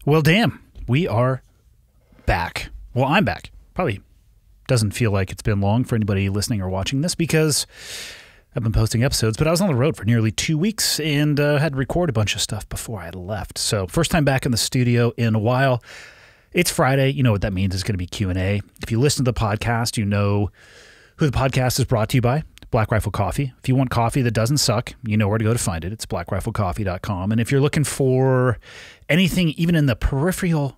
Well, damn, we are back. Well, I'm back. Probably doesn't feel like it's been long for anybody listening or watching this because I've been posting episodes, but I was on the road for nearly 2 weeks and had to record a bunch of stuff before I left. So first time back in the studio in a while. It's Friday. You know what that means. It's going to be Q&A. If you listen to the podcast, you know who the podcast is brought to you by. Black Rifle Coffee. If you want coffee that doesn't suck, you know where to go to find it. It's blackriflecoffee.com. And if you're looking for anything even in the peripheral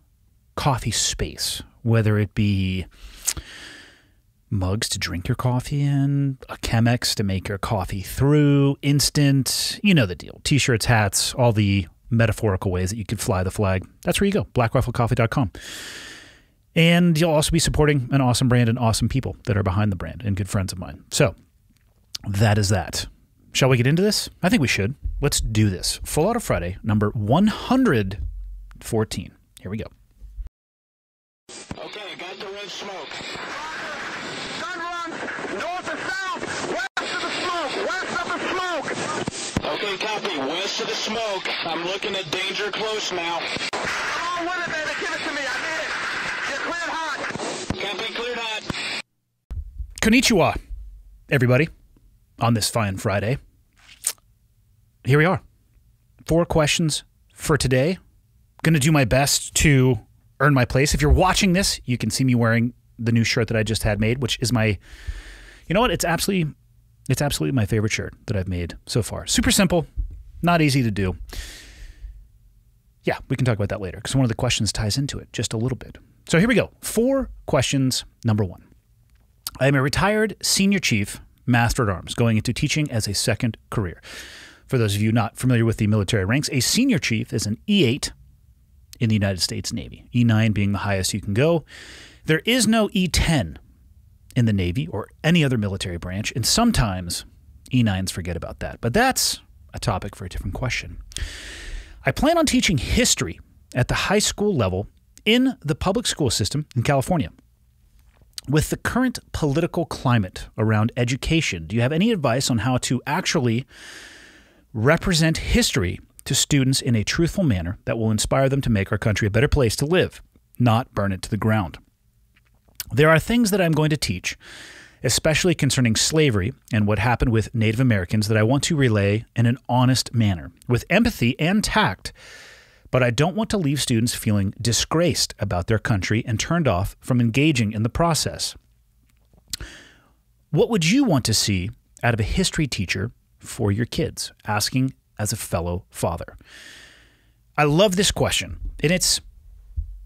coffee space, whether it be mugs to drink your coffee in, a Chemex to make your coffee through, instant, you know the deal. T-shirts, hats, all the metaphorical ways that you could fly the flag. That's where you go, blackriflecoffee.com. And you'll also be supporting an awesome brand and awesome people that are behind the brand and good friends of mine. So that is that. Shall we get into this? I think we should. Let's do this. Full Auto Friday, number 114. Here we go. Okay, got the red smoke. Gun run, north or south, west of the smoke, west of the smoke. Okay, copy, west of the smoke. I'm looking at danger close now. Come on with it, baby, give it to me, I need it. You're cleared hot. Copy, cleared hot. Konnichiwa, everybody, on this fine Friday. Here we are. 4 questions for today. Going to do my best to earn my place. If you're watching this, you can see me wearing the new shirt that I just had made, which is my, you know what? It's absolutely my favorite shirt that I've made so far. Super simple, not easy to do. Yeah, we can talk about that later because one of the questions ties into it just a little bit. So here we go. 4 questions. Number 1. I am a retired senior chief, Master at Arms, going into teaching as a second career. For those of you not familiar with the military ranks, a senior chief is an E8 in the United States Navy, E9 being the highest you can go. There is no E10 in the Navy or any other military branch, and sometimes E9s forget about that. But that's a topic for a different question. I plan on teaching history at the high school level in the public school system in California. With the current political climate around education, do you have any advice on how to actually represent history to students in a truthful manner that will inspire them to make our country a better place to live, not burn it to the ground? There are things that I'm going to teach, especially concerning slavery and what happened with Native Americans, that I want to relay in an honest manner, with empathy and tact, but I don't want to leave students feeling disgraced about their country and turned off from engaging in the process. What would you want to see out of a history teacher for your kids? Asking as a fellow father. I love this question, and it's,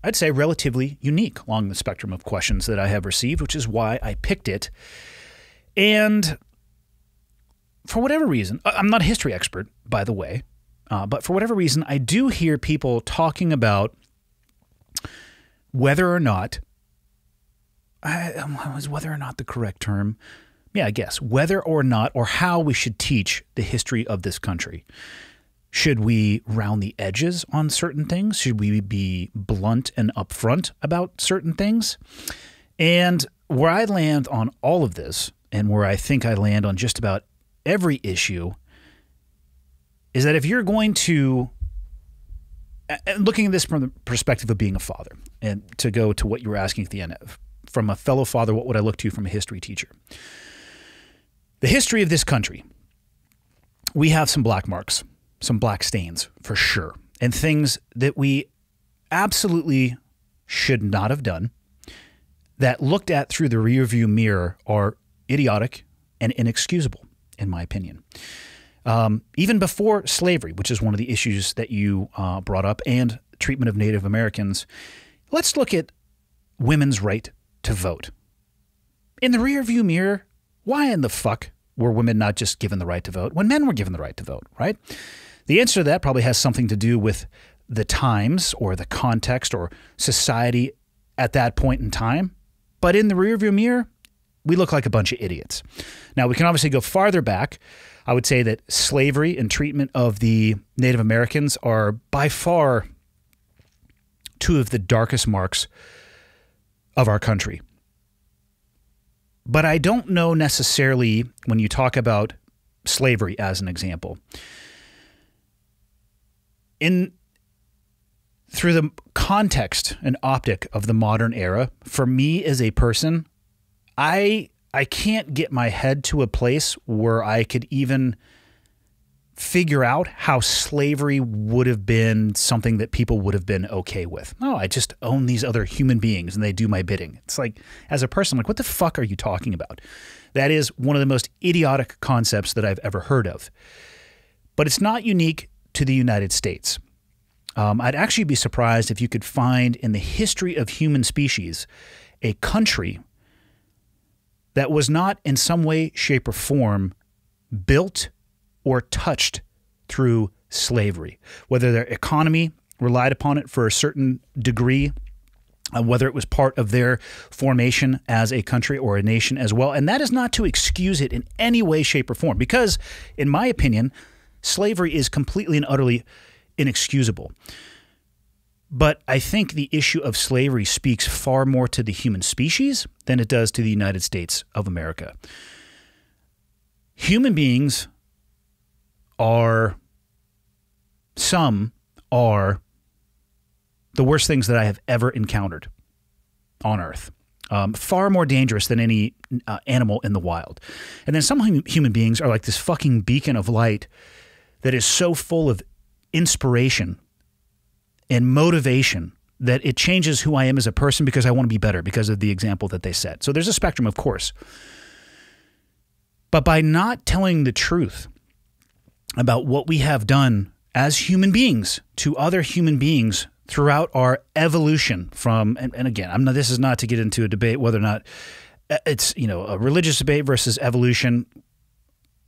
I'd say, relatively unique along the spectrum of questions that I have received, which is why I picked it. And for whatever reason, I'm not a history expert, by the way, but for whatever reason, I do hear people talking about whether or not, was whether or not the correct term? Yeah, I guess, whether or not or how we should teach the history of this country. Should we round the edges on certain things? Should we be blunt and upfront about certain things? And where I land on all of this, and where I think I land on just about every issue, is that if you're going to, looking at this from the perspective of being a father, and to go to what you were asking at the end of, from a fellow father, what would I look to from a history teacher? The history of this country, we have some black marks, some black stains for sure, and things that we absolutely should not have done that looked at through the rearview mirror are idiotic and inexcusable, in my opinion. Even before slavery, which is one of the issues that you brought up, and treatment of Native Americans, let's look at women's right to vote. In the rearview mirror, why in the fuck were women not just given the right to vote when men were given the right to vote, right? The answer to that probably has something to do with the times or the context or society at that point in time. But in the rearview mirror, we look like a bunch of idiots. Now, we can obviously go farther back. I would say that slavery and treatment of the Native Americans are by far 2 of the darkest marks of our country. But I don't know necessarily, when you talk about slavery as an example, in through the context and optic of the modern era, for me as a person, I can't get my head to a place where I could even figure out how slavery would have been something that people would have been okay with. No, I just own these other human beings and they do my bidding. It's like, as a person, I'm like, what the fuck are you talking about? That is one of the most idiotic concepts that I've ever heard of. But it's not unique to the United States. I'd actually be surprised if you could find in the history of human species a country that was not in some way, shape, or form built or touched through slavery, whether their economy relied upon it for a certain degree, whether it was part of their formation as a country or a nation as well. And that is not to excuse it in any way, shape, or form, because in my opinion, slavery is completely and utterly inexcusable. But I think the issue of slavery speaks far more to the human species than it does to the United States of America. Human beings some are the worst things that I have ever encountered on Earth. Far more dangerous than any animal in the wild. And then some human beings are like this fucking beacon of light that is so full of inspiration and motivation that it changes who I am as a person because I want to be better because of the example that they set. So there's a spectrum, of course. But by not telling the truth about what we have done as human beings to other human beings throughout our evolution from, and again, this is not to get into a debate whether or not it's, a religious debate versus evolution.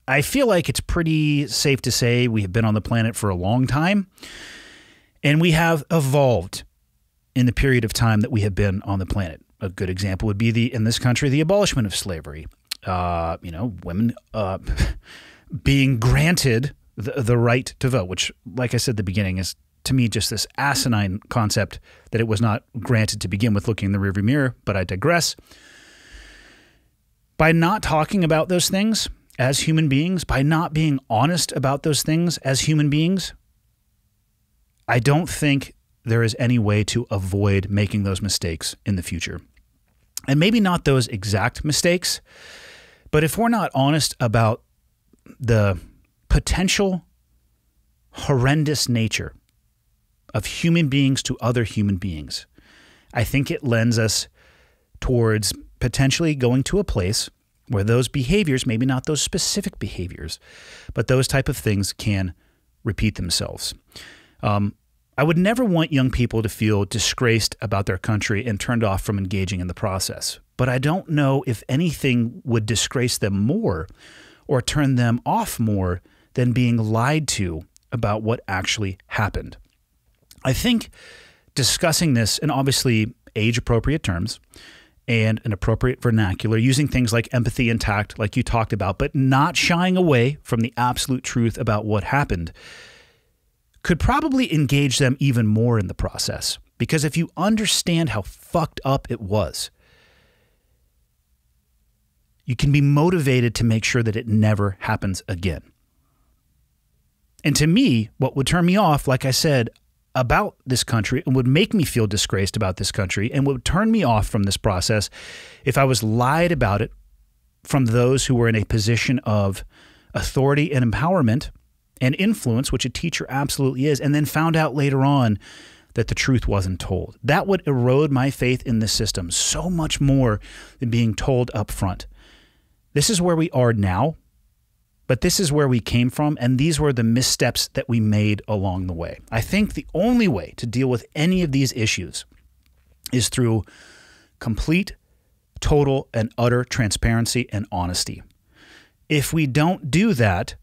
I feel like it's pretty safe to say we have been on the planet for a long time, and we have evolved in the period of time that we have been on the planet. A good example would be in this country, the abolishment of slavery. Women being granted the right to vote, which, like I said at the beginning, is to me just this asinine concept that it was not granted to begin with, looking in the rearview mirror, but I digress. By not talking about those things as human beings, by not being honest about those things as human beings, I don't think there is any way to avoid making those mistakes in the future. And maybe not those exact mistakes, but if we're not honest about the potential horrendous nature of human beings to other human beings, I think it lends us towards potentially going to a place where those behaviors, maybe not those specific behaviors, but those type of things can repeat themselves. I would never want young people to feel disgraced about their country and turned off from engaging in the process. But I don't know if anything would disgrace them more or turn them off more than being lied to about what actually happened. I think discussing this in obviously age-appropriate terms and an appropriate vernacular, using things like empathy and tact like you talked about, but not shying away from the absolute truth about what happened, could probably engage them even more in the process. Because if you understand how fucked up it was, you can be motivated to make sure that it never happens again. And to me, what would turn me off, like I said, about this country and would make me feel disgraced about this country and would turn me off from this process if I was lied about it from those who were in a position of authority and empowerment and influence, which a teacher absolutely is, and then found out later on that the truth wasn't told. That would erode my faith in this system so much more than being told up front. This is where we are now, but this is where we came from, and these were the missteps that we made along the way. I think the only way to deal with any of these issues is through complete, total, and utter transparency and honesty. If we don't do that,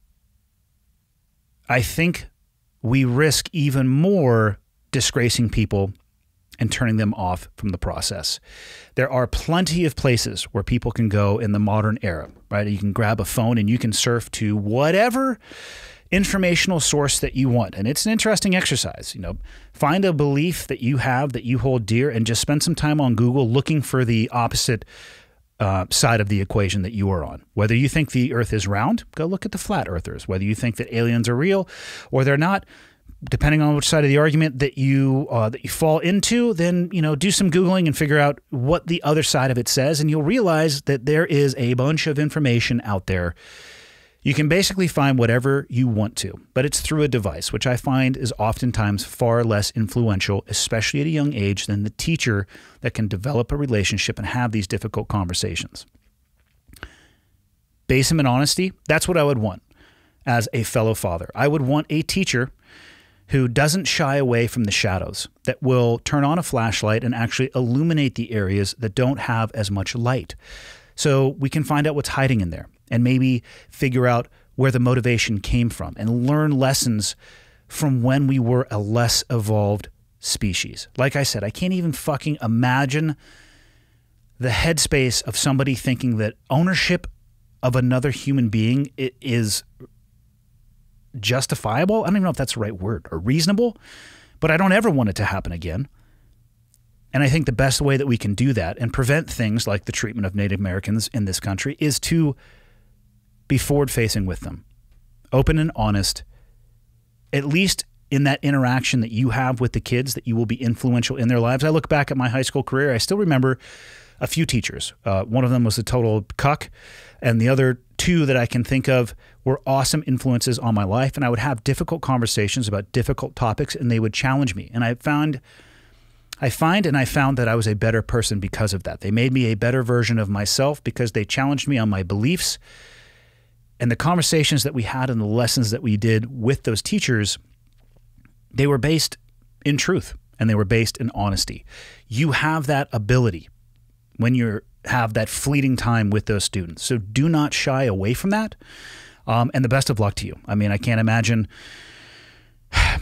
I think we risk even more disgracing people and turning them off from the process. There are plenty of places where people can go in the modern era, right? You can grab a phone and you can surf to whatever informational source that you want. And it's an interesting exercise. Find a belief that you have that you hold dear and just spend some time on Google looking for the opposite side of the equation that you are on. Whether you think the earth is round, go look at the flat earthers. Whether you think that aliens are real or they're not, depending on which side of the argument that you fall into, then, do some Googling and figure out what the other side of it says, and you'll realize that there is a bunch of information out there. You can basically find whatever you want to, but it's through a device, which I find is oftentimes far less influential, especially at a young age, than the teacher that can develop a relationship and have these difficult conversations. Base them in honesty. That's what I would want as a fellow father. I would want a teacher who doesn't shy away from the shadows, that will turn on a flashlight and actually illuminate the areas that don't have as much light. So we can find out what's hiding in there and maybe figure out where the motivation came from and learn lessons from when we were a less evolved species. Like I said, I can't even fucking imagine the headspace of somebody thinking that ownership of another human being is justifiable. I don't even know if that's the right word, or reasonable, but I don't ever want it to happen again. And I think the best way that we can do that and prevent things like the treatment of Native Americans in this country is to be forward-facing with them, open and honest, at least in that interaction that you have with the kids, that you will be influential in their lives. I look back at my high school career, I still remember a few teachers. One of them was a total cuck, and the other two that I can think of were awesome influences on my life, and I would have difficult conversations about difficult topics, and they would challenge me. And I found that I was a better person because of that. They made me a better version of myself because they challenged me on my beliefs. And the conversations that we had and the lessons that we did with those teachers, they were based in truth and they were based in honesty. You have that ability when you have that fleeting time with those students. So do not shy away from that. And the best of luck to you. I mean, I can't imagine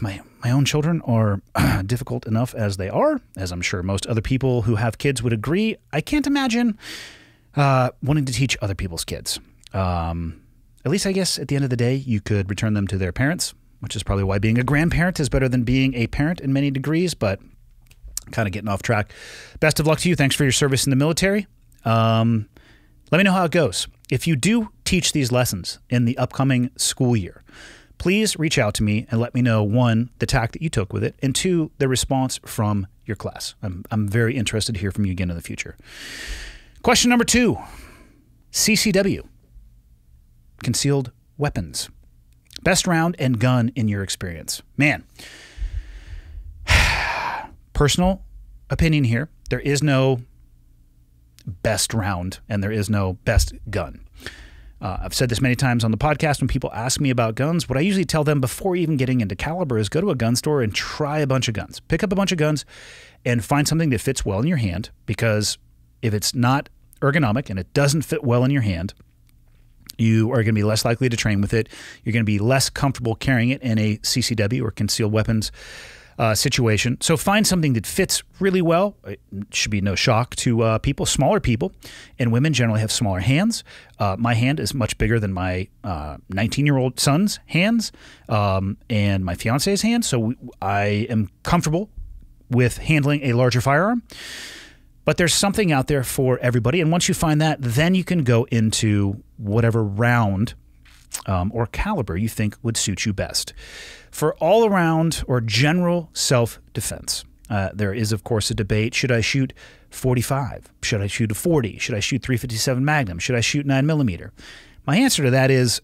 my own children are difficult enough as they are, as I'm sure most other people who have kids would agree. I can't imagine wanting to teach other people's kids. At least I guess at the end of the day, you could return them to their parents, which is probably why being a grandparent is better than being a parent in many degrees, but kind of getting off track. Best of luck to you. Thanks for your service in the military. Let me know how it goes. If you do teach these lessons in the upcoming school year, please reach out to me and let me know, one, the tack that you took with it, and two, the response from your class. I'm very interested to hear from you again in the future. Question number 2, CCW, concealed weapons. Best round and gun in your experience. Man, personal opinion here. There is no best round and there is no best gun. I've said this many times on the podcast when people ask me about guns. What I usually tell them before even getting into caliber is go to a gun store and try a bunch of guns. Pick up a bunch of guns and find something that fits well in your hand, because if it's not ergonomic and it doesn't fit well in your hand, you are going to be less likely to train with it. You're going to be less comfortable carrying it in a CCW or concealed weapons situation. So find something that fits really well. It should be no shock to people, smaller people, and women generally have smaller hands. My hand is much bigger than my 19-year-old son's hands and my fiance's hands, so I am comfortable with handling a larger firearm. But there's something out there for everybody, and once you find that, then you can go into whatever round or caliber you think would suit you best. For all-around or general self-defense, there is, of course, a debate. Should I shoot 45? Should I shoot a 40? Should I shoot .357 Magnum? Should I shoot 9mm? My answer to that is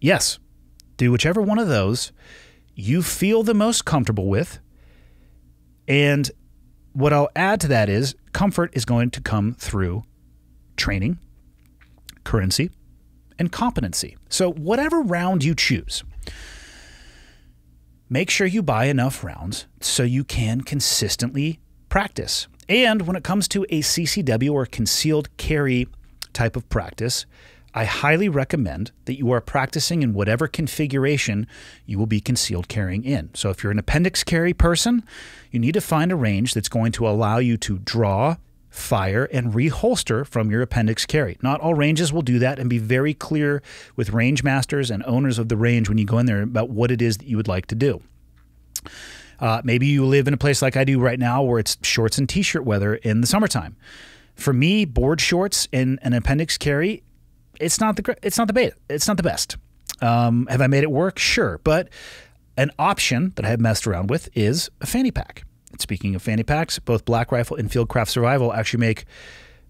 yes. Do whichever one of those you feel the most comfortable with. And what I'll add to that is comfort is going to come through training, currency, and competency. So whatever round you choose, make sure you buy enough rounds so you can consistently practice. And when it comes to a CCW or concealed carry type of practice, I highly recommend that you are practicing in whatever configuration you will be concealed carrying in. So if you're an appendix carry person, you need to find a range that's going to allow you to draw, fire, and reholster from your appendix carry. Not all ranges will do that, and be very clear with range masters and owners of the range when you go in there about what it is that you would like to do. Maybe you live in a place like I do right now where it's shorts and t-shirt weather in the summertime. For me, board shorts and an appendix carry, it's not the best. Have I made it work? Sure, but an option that I have messed around with is a fanny pack. And speaking of fanny packs, both Black Rifle and Fieldcraft Survival actually make,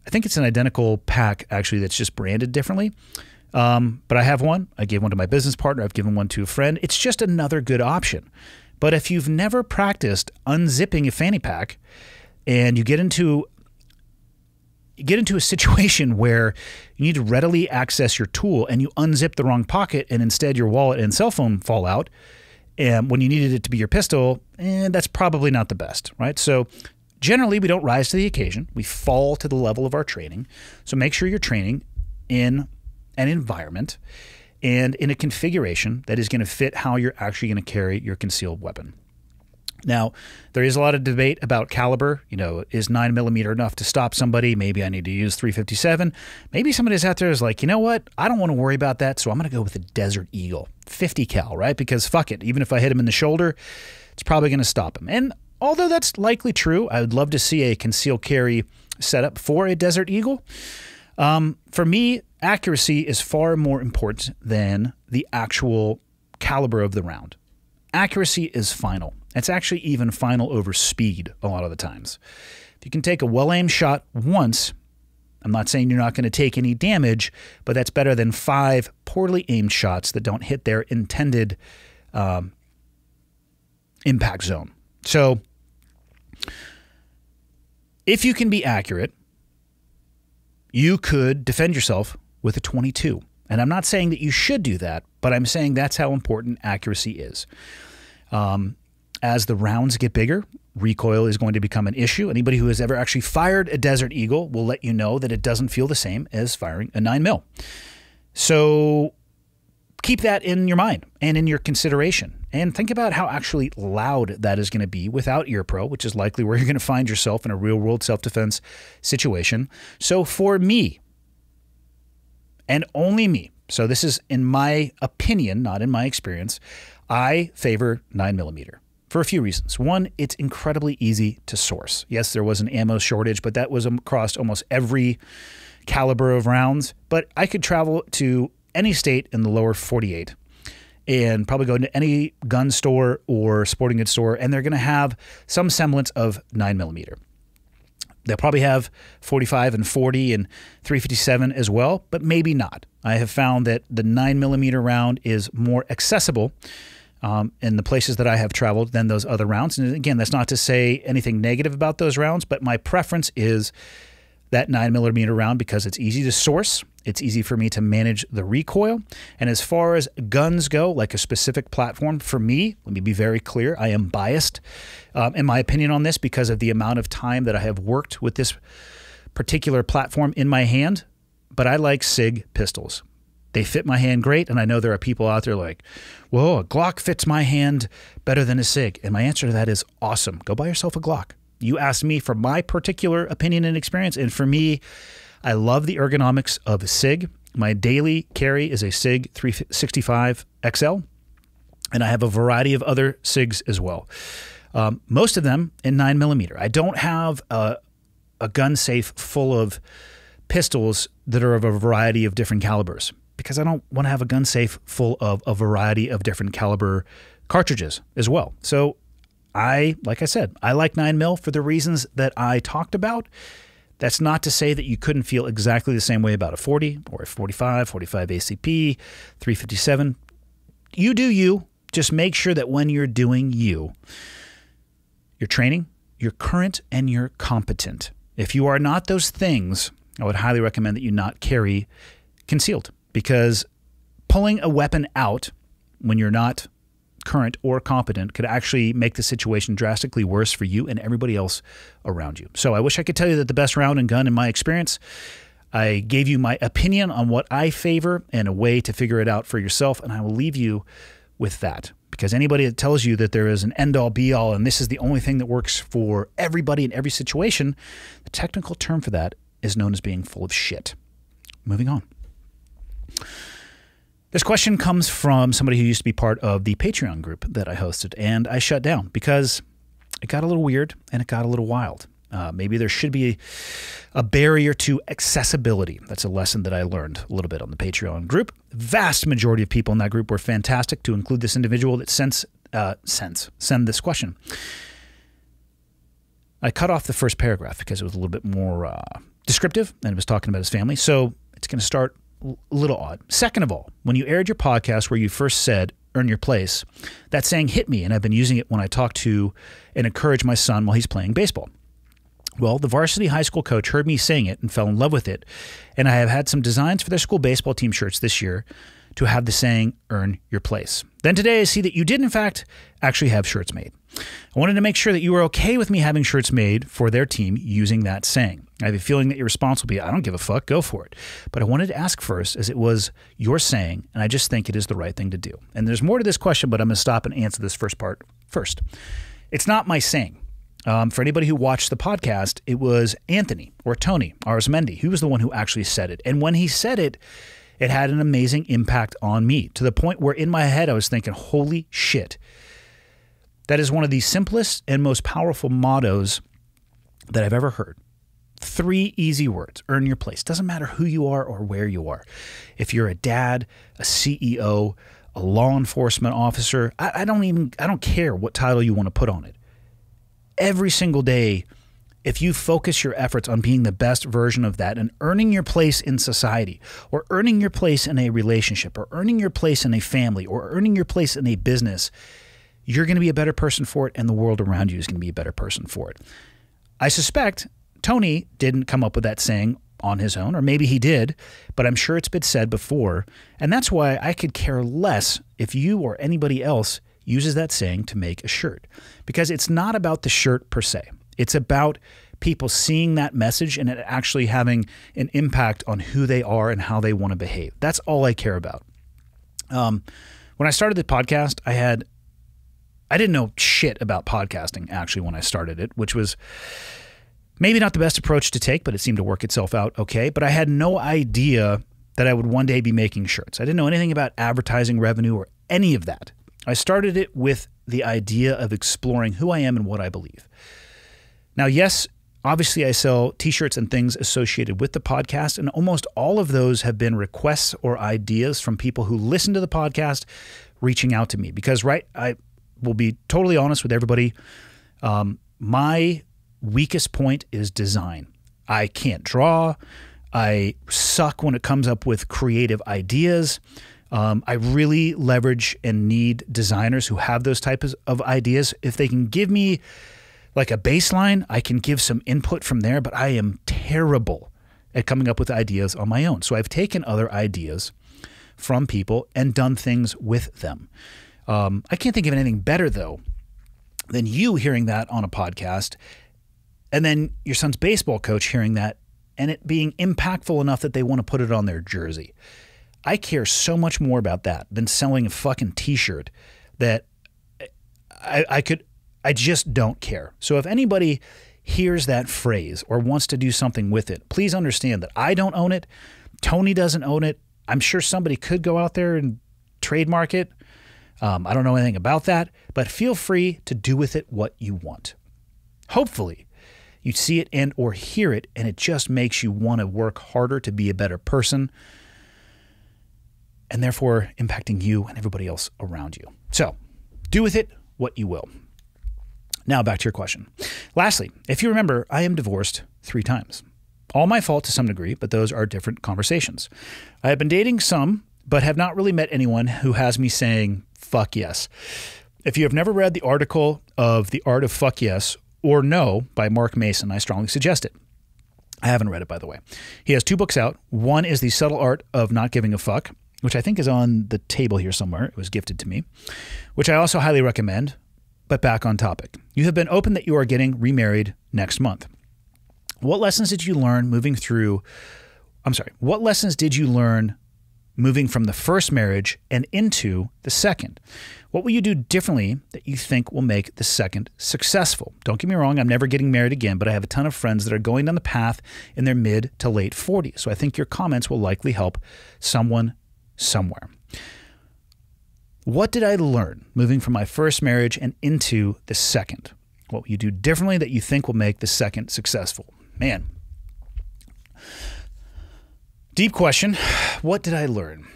I think it's an identical pack actually that's just branded differently. But I have one. I gave one to my business partner. I've given one to a friend. It's just another good option. But if you've never practiced unzipping a fanny pack and you get into a situation where you need to readily access your tool and you unzip the wrong pocket and instead your wallet and cell phone fall out, and when you needed it to be your pistol, that's probably not the best, right? So generally we don't rise to the occasion. We fall to the level of our training. So make sure you're training in an environment and in a configuration that is going to fit how you're actually going to carry your concealed weapon. Now, there is a lot of debate about caliber. You know, is 9mm enough to stop somebody? Maybe I need to use .357. Maybe somebody's out there is like, you know what? I don't want to worry about that, so I'm going to go with a Desert Eagle 50 cal, right? Because fuck it, even if I hit him in the shoulder, it's probably going to stop him. And although that's likely true, I would love to see a concealed carry setup for a Desert Eagle. For me, accuracy is far more important than the actual caliber of the round. Accuracy is final. It's actually even final over speed a lot of the times. If you can take a well-aimed shot once, I'm not saying you're not going to take any damage, but that's better than 5 poorly aimed shots that don't hit their intended impact zone. So if you can be accurate, you could defend yourself with a .22. And I'm not saying that you should do that, but I'm saying that's how important accuracy is. As the rounds get bigger, recoil is going to become an issue. Anybody who has ever actually fired a Desert Eagle will let you know that it doesn't feel the same as firing a 9mm. So keep that in your mind and in your consideration. And think about how actually loud that is going to be without ear pro, which is likely where you're going to find yourself in a real-world self-defense situation. So for me, and only me, so this is in my opinion, not in my experience, I favor 9mm. For a few reasons. One, it's incredibly easy to source. Yes, there was an ammo shortage, but that was across almost every caliber of rounds. But I could travel to any state in the lower 48 and probably go into any gun store or sporting goods store, and they're going to have some semblance of 9mm. They'll probably have 45 and 40 and .357 as well, but maybe not. I have found that the 9mm round is more accessible in the places that I have traveled than those other rounds. And again, that's not to say anything negative about those rounds, but my preference is that 9mm round because it's easy to source. It's easy for me to manage the recoil. And as far as guns go, like a specific platform, for me, let me be very clear, I am biased in my opinion on this because of the amount of time that I have worked with this particular platform in my hand, but I like SIG pistols. They fit my hand great, and I know there are people out there like, whoa, a Glock fits my hand better than a SIG. And my answer to that is awesome. Go buy yourself a Glock. You asked me for my particular opinion and experience, and for me, I love the ergonomics of a SIG. My daily carry is a SIG 365 XL, and I have a variety of other SIGs as well. Most of them in 9mm. I don't have a gun safe full of pistols that are of a variety of different calibers, because I don't want to have a gun safe full of a variety of different caliber cartridges as well. So like I said, I like 9mm for the reasons that I talked about. That's not to say that you couldn't feel exactly the same way about a 40 or a 45 ACP, .357. You do you. Just make sure that when you're doing you're training, you're current, and you're competent. If you are not those things, I would highly recommend that you not carry concealed, because pulling a weapon out when you're not current or competent could actually make the situation drastically worse for you and everybody else around you. So I wish I could tell you that the best round and gun in my experience. I gave you my opinion on what I favor and a way to figure it out for yourself, and I will leave you with that. Because anybody that tells you that there is an end-all be-all and this is the only thing that works for everybody in every situation, the technical term for that is known as being full of shit. Moving on. This question comes from somebody who used to be part of the Patreon group that I hosted, and I shut down because it got a little weird and it got a little wild. Maybe there should be a barrier to accessibility. That's a lesson that I learned a little bit on the Patreon group. Vast majority of people in that group were fantastic, to include this individual that sent send this question. I cut off the first paragraph because it was a little bit more descriptive and it was talking about his family. So it's going to start a little odd. Second of all, when you aired your podcast where you first said, earn your place, that saying hit me, and I've been using it when I talk to and encourage my son while he's playing baseball. Well, the varsity high school coach heard me saying it and fell in love with it, and I have had some designs for their school baseball team shirts this year to have the saying, earn your place. Then today I see that you did, in fact, actually have shirts made. I wanted to make sure that you were okay with me having shirts made for their team using that saying. I have a feeling that your response will be, I don't give a fuck, go for it. But I wanted to ask first, as it was your saying, and I just think it is the right thing to do. And there's more to this question, but I'm going to stop and answer this first part first. It's not my saying. For anybody who watched the podcast, it was Anthony or Tony Arizmendi. He was the one who actually said it. And when he said it, it had an amazing impact on me, to the point where in my head I was thinking, holy shit. That is one of the simplest and most powerful mottos that I've ever heard. 3 easy words: earn your place. Doesn't matter who you are or where you are. If you're a dad, a CEO, a law enforcement officer, I don't care what title you want to put on it. Every single day, if you focus your efforts on being the best version of that and earning your place in society, or earning your place in a relationship, or earning your place in a family, or earning your place in a business, you're going to be a better person for it, and the world around you is going to be a better person for it. I suspect Tony didn't come up with that saying on his own, or maybe he did, but I'm sure it's been said before, and that's why I could care less if you or anybody else uses that saying to make a shirt, because it's not about the shirt per se. It's about people seeing that message and it actually having an impact on who they are and how they want to behave. That's all I care about. When I started the podcast, I didn't know shit about podcasting actually when I started it, which was maybe not the best approach to take, but it seemed to work itself out okay. But I had no idea that I would one day be making shirts. I didn't know anything about advertising revenue or any of that. I started it with the idea of exploring who I am and what I believe. Now, yes, obviously I sell t-shirts and things associated with the podcast, and almost all of those have been requests or ideas from people who listen to the podcast reaching out to me. Because, I will be totally honest with everybody, my weakest point is design. I can't draw. I suck when it comes up with creative ideas. I really leverage and need designers who have those types of ideas. If they can give me like a baseline, I can give some input from there, but I am terrible at coming up with ideas on my own. So I've taken other ideas from people and done things with them. I can't think of anything better, though, than you hearing that on a podcast and then your son's baseball coach hearing that and it being impactful enough that they want to put it on their jersey. I care so much more about that than selling a fucking t-shirt that I just don't care. So if anybody hears that phrase or wants to do something with it, please understand that I don't own it. Tony doesn't own it. I'm sure somebody could go out there and trademark it. I don't know anything about that, but feel free to do with it what you want. Hopefully you see it and or hear it, and it just makes you want to work harder to be a better person, and therefore impacting you and everybody else around you. So do with it what you will. Now back to your question. Lastly, if you remember, I am divorced 3 times. All my fault to some degree, but those are different conversations. I have been dating some, but have not really met anyone who has me saying, fuck yes. If you have never read the article of The Art of Fuck Yes or No by Mark Mason, I strongly suggest it. I haven't read it, by the way. He has 2 books out. One is The Subtle Art of Not Giving a Fuck, which I think is on the table here somewhere. It was gifted to me, which I also highly recommend. But back on topic. You have been open that you are getting remarried next month. What lessons did you learn moving from the first marriage and into the second? What will you do differently that you think will make the second successful? Don't get me wrong, I'm never getting married again, but I have a ton of friends that are going down the path in their mid to late 40s. So I think your comments will likely help someone somewhere. What did I learn moving from my first marriage and into the second? What will you do differently that you think will make the second successful? Man. Deep question. What did I learn?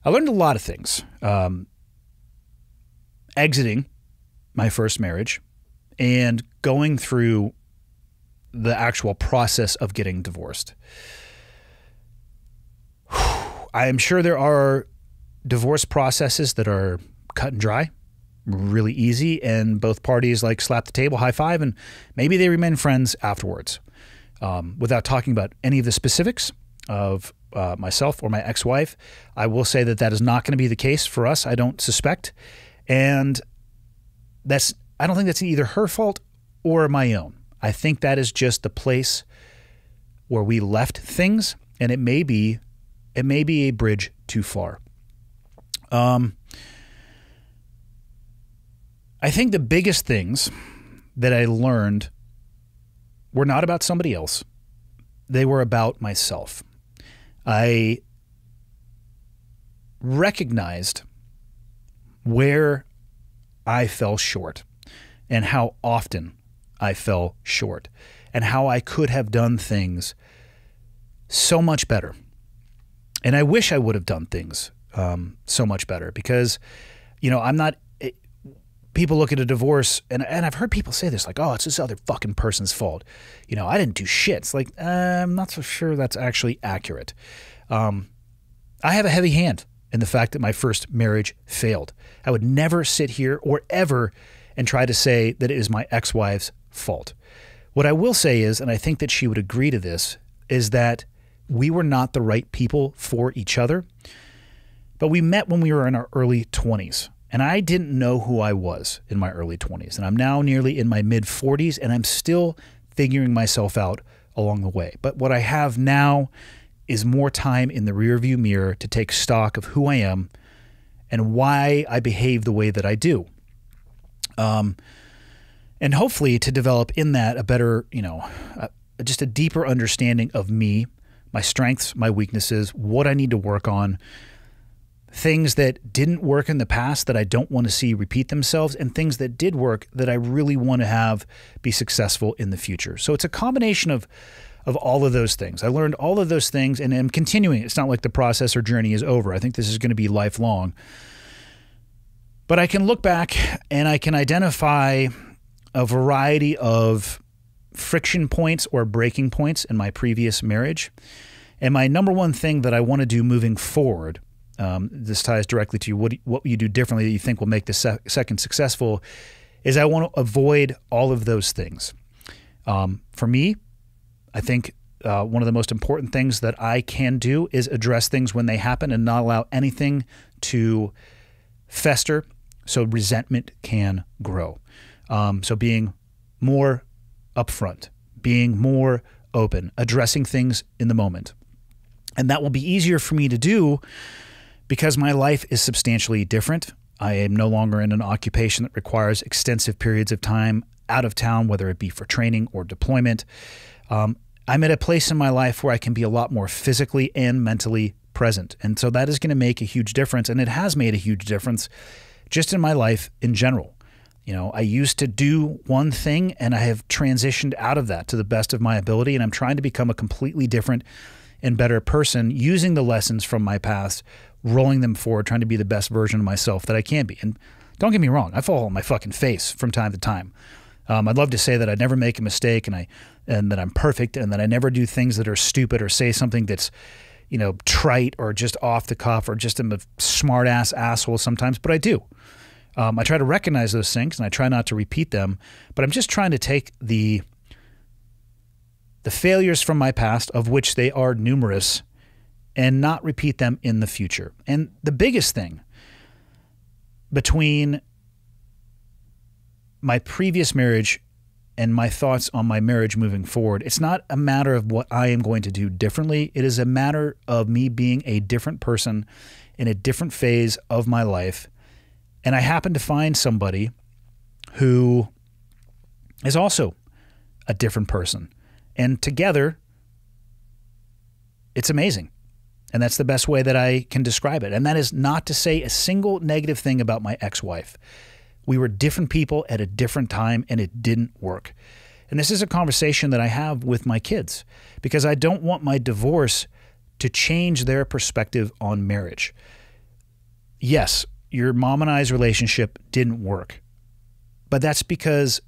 I learned a lot of things. exiting my first marriage and going through the actual process of getting divorced. I am sure there are divorce processes that are cut and dry, really easy, and both parties like slap the table, high five, and maybe they remain friends afterwards. Without talking about any of the specifics of myself or my ex-wife, I will say that that is not going to be the case for us. I don't suspect, and I don't think that's either her fault or my own. I think that is just the place where we left things, and it may be a bridge too far. I think the biggest things that I learned were not about somebody else. They were about myself. I recognized where I fell short and how often I fell short and how I could have done things so much better. And I wish I would have done things so much better because, I'm not – people look at a divorce and I've heard people say this like, oh, it's this other fucking person's fault. I didn't do shit. It's like, I'm not so sure that's actually accurate. I have a heavy hand in the fact that my first marriage failed. I would never sit here or ever and try to say that it is my ex-wife's fault. What I will say is, and I think that she would agree to this, is that we were not the right people for each other, but we met when we were in our early 20s. And I didn't know who I was in my early 20s. And I'm now nearly in my mid 40s, and I'm still figuring myself out along the way. But what I have now is more time in the rearview mirror to take stock of who I am and why I behave the way that I do. And hopefully to develop in that a better, just a deeper understanding of me, my strengths, my weaknesses, what I need to work on, things that didn't work in the past that I don't want to see repeat themselves, and things that did work that I really want to have be successful in the future. So it's a combination of all of those things. I learned all of those things and am continuing. It's not like the process or journey is over. I think this is going to be lifelong. But I can look back and I can identify a variety of friction points or breaking points in my previous marriage. And my number one thing that I want to do moving forward, this ties directly to what you do differently that you think will make the second successful, is I want to avoid all of those things. For me, I think one of the most important things that I can do is address things when they happen and not allow anything to fester so resentment can grow. So being more upfront, being more open, addressing things in the moment. And that will be easier for me to do because my life is substantially different. I am no longer in an occupation that requires extensive periods of time out of town, whether it be for training or deployment. I'm at a place in my life where I can be a lot more physically and mentally present. And so that is going to make a huge difference. And it has made a huge difference just in my life in general. I used to do one thing and I have transitioned out of that to the best of my ability. And I'm trying to become a completely different and better person using the lessons from my past, rolling them forward, trying to be the best version of myself that I can be. And don't get me wrong, I fall on my fucking face from time to time. I'd love to say that I never make a mistake and that I'm perfect and that I never do things that are stupid or say something that's, trite or just off the cuff or just am a smart asshole sometimes, but I do. I try to recognize those things and I try not to repeat them, but I'm just trying to take the failures from my past, of which they are numerous, and not repeat them in the future. And the biggest thing between my previous marriage and my thoughts on my marriage moving forward, it's not a matter of what I am going to do differently. It is a matter of me being a different person in a different phase of my life. And I happen to find somebody who is also a different person. And together, it's amazing. And that's the best way that I can describe it. And that is not to say a single negative thing about my ex-wife. We were different people at a different time, and it didn't work. And this is a conversation that I have with my kids because I don't want my divorce to change their perspective on marriage. Yes, your mom and I's relationship didn't work. But that's because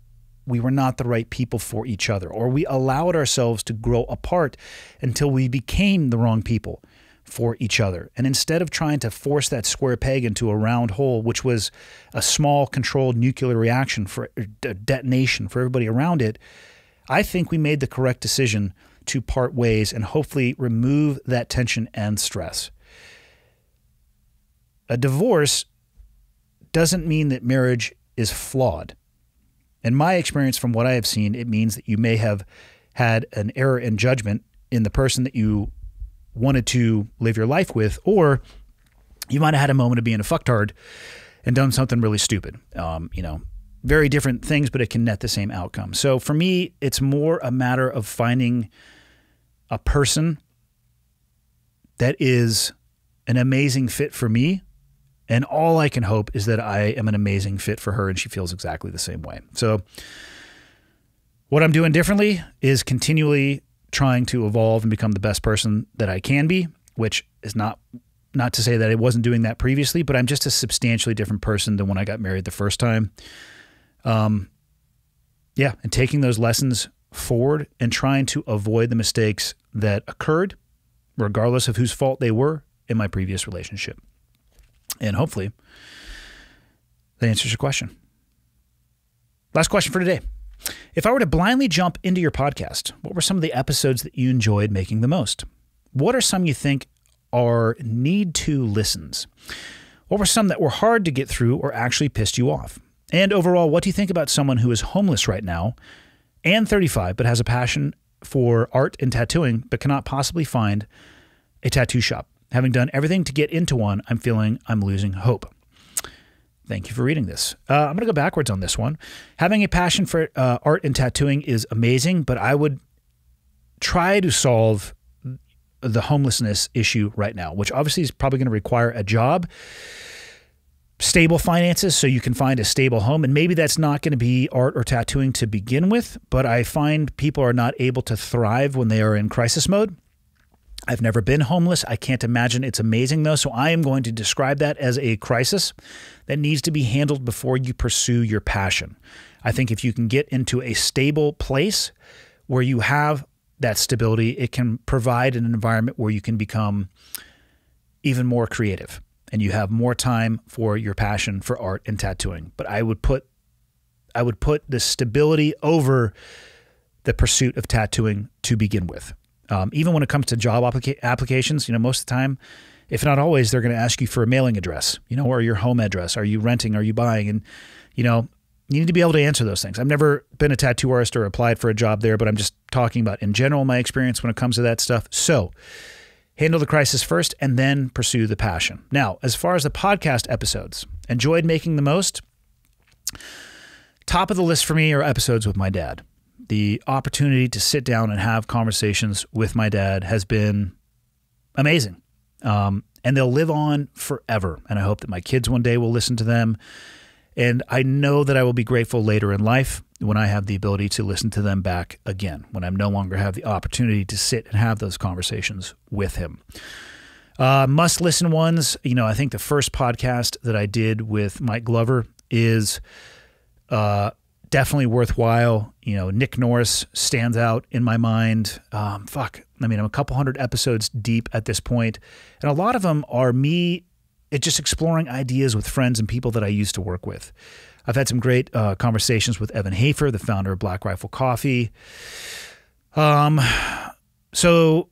we were not the right people for each other, or we allowed ourselves to grow apart until we became the wrong people for each other. And instead of trying to force that square peg into a round hole, which was a small controlled nuclear reaction for detonation for everybody around it, I think we made the correct decision to part ways and hopefully remove that tension and stress. A divorce doesn't mean that marriage is flawed. In my experience, from what I have seen, it means that you may have had an error in judgment in the person that you wanted to live your life with, or you might have had a moment of being a fucktard and done something really stupid. Very different things, but it can net the same outcome. So for me, it's more a matter of finding a person that is an amazing fit for me. And all I can hope is that I am an amazing fit for her and she feels exactly the same way. So what I'm doing differently is continually trying to evolve and become the best person that I can be, which is not to say that I wasn't doing that previously, but I'm just a substantially different person than when I got married the first time. And taking those lessons forward and trying to avoid the mistakes that occurred, regardless of whose fault they were, in my previous relationship. And hopefully that answers your question. Last question for today. If I were to blindly jump into your podcast, what were some of the episodes that you enjoyed making the most? What are some you think are need-to listens? What were some that were hard to get through or actually pissed you off? And overall, what do you think about someone who is homeless right now and 35 but has a passion for art and tattooing but cannot possibly find a tattoo shop? Having done everything to get into one, I'm feeling I'm losing hope. Thank you for reading this. I'm going to go backwards on this one. Having a passion for art and tattooing is amazing, but I would try to solve the homelessness issue right now, which obviously is probably going to require a job, stable finances so you can find a stable home. And maybe that's not going to be art or tattooing to begin with, but I find people are not able to thrive when they are in crisis mode. I've never been homeless. I can't imagine it's amazing though. So I am going to describe that as a crisis that needs to be handled before you pursue your passion. I think if you can get into a stable place where you have that stability, it can provide an environment where you can become even more creative and you have more time for your passion for art and tattooing. But I would put the stability over the pursuit of tattooing to begin with. Even when it comes to job applications, most of the time, if not always, they're going to ask you for a mailing address, or your home address. Are you renting? Are you buying? And, you need to be able to answer those things. I've never been a tattoo artist or applied for a job there, but I'm just talking about in general, my experience when it comes to that stuff. So handle the crisis first and then pursue the passion. Now, as far as the podcast episodes, enjoyed making the most. Top of the list for me are episodes with my dad. The opportunity to sit down and have conversations with my dad has been amazing. And they'll live on forever. And I hope that my kids one day will listen to them. And I know that I will be grateful later in life when I have the ability to listen to them back again, when I no longer have the opportunity to sit and have those conversations with him. Must listen ones. I think the first podcast that I did with Mike Glover is definitely worthwhile. Nick Norris stands out in my mind. I'm a couple hundred episodes deep at this point, and a lot of them are me just exploring ideas with friends and people that I used to work with. I've had some great conversations with Evan Hafer, the founder of Black Rifle Coffee. So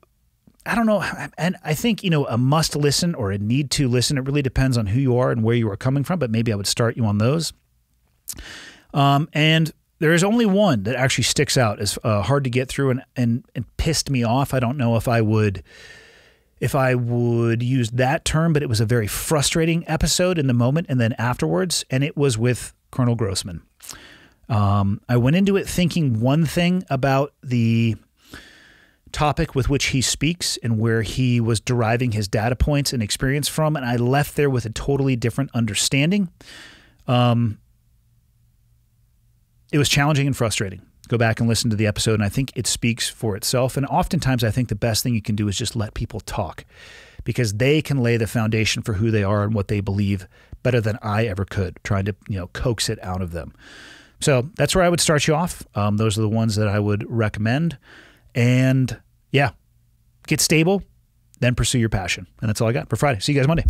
I don't know. And I think, a must listen or a need to listen, it really depends on who you are and where you are coming from, but maybe I would start you on those. And there is only one that actually sticks out as hard to get through and pissed me off. I don't know if I would use that term, but it was a very frustrating episode in the moment and then afterwards, and it was with Colonel Grossman. I went into it thinking one thing about the topic with which he speaks and where he was deriving his data points and experience from, and I left there with a totally different understanding. It was challenging and frustrating. Go back and listen to the episode, and I think it speaks for itself. And oftentimes I think the best thing you can do is just let people talk. because they can lay the foundation for who they are and what they believe better than I ever could, trying to, coax it out of them. So that's where I would start you off. Those are the ones that I would recommend. And yeah, get stable, then pursue your passion. And that's all I got for Friday. See you guys Monday.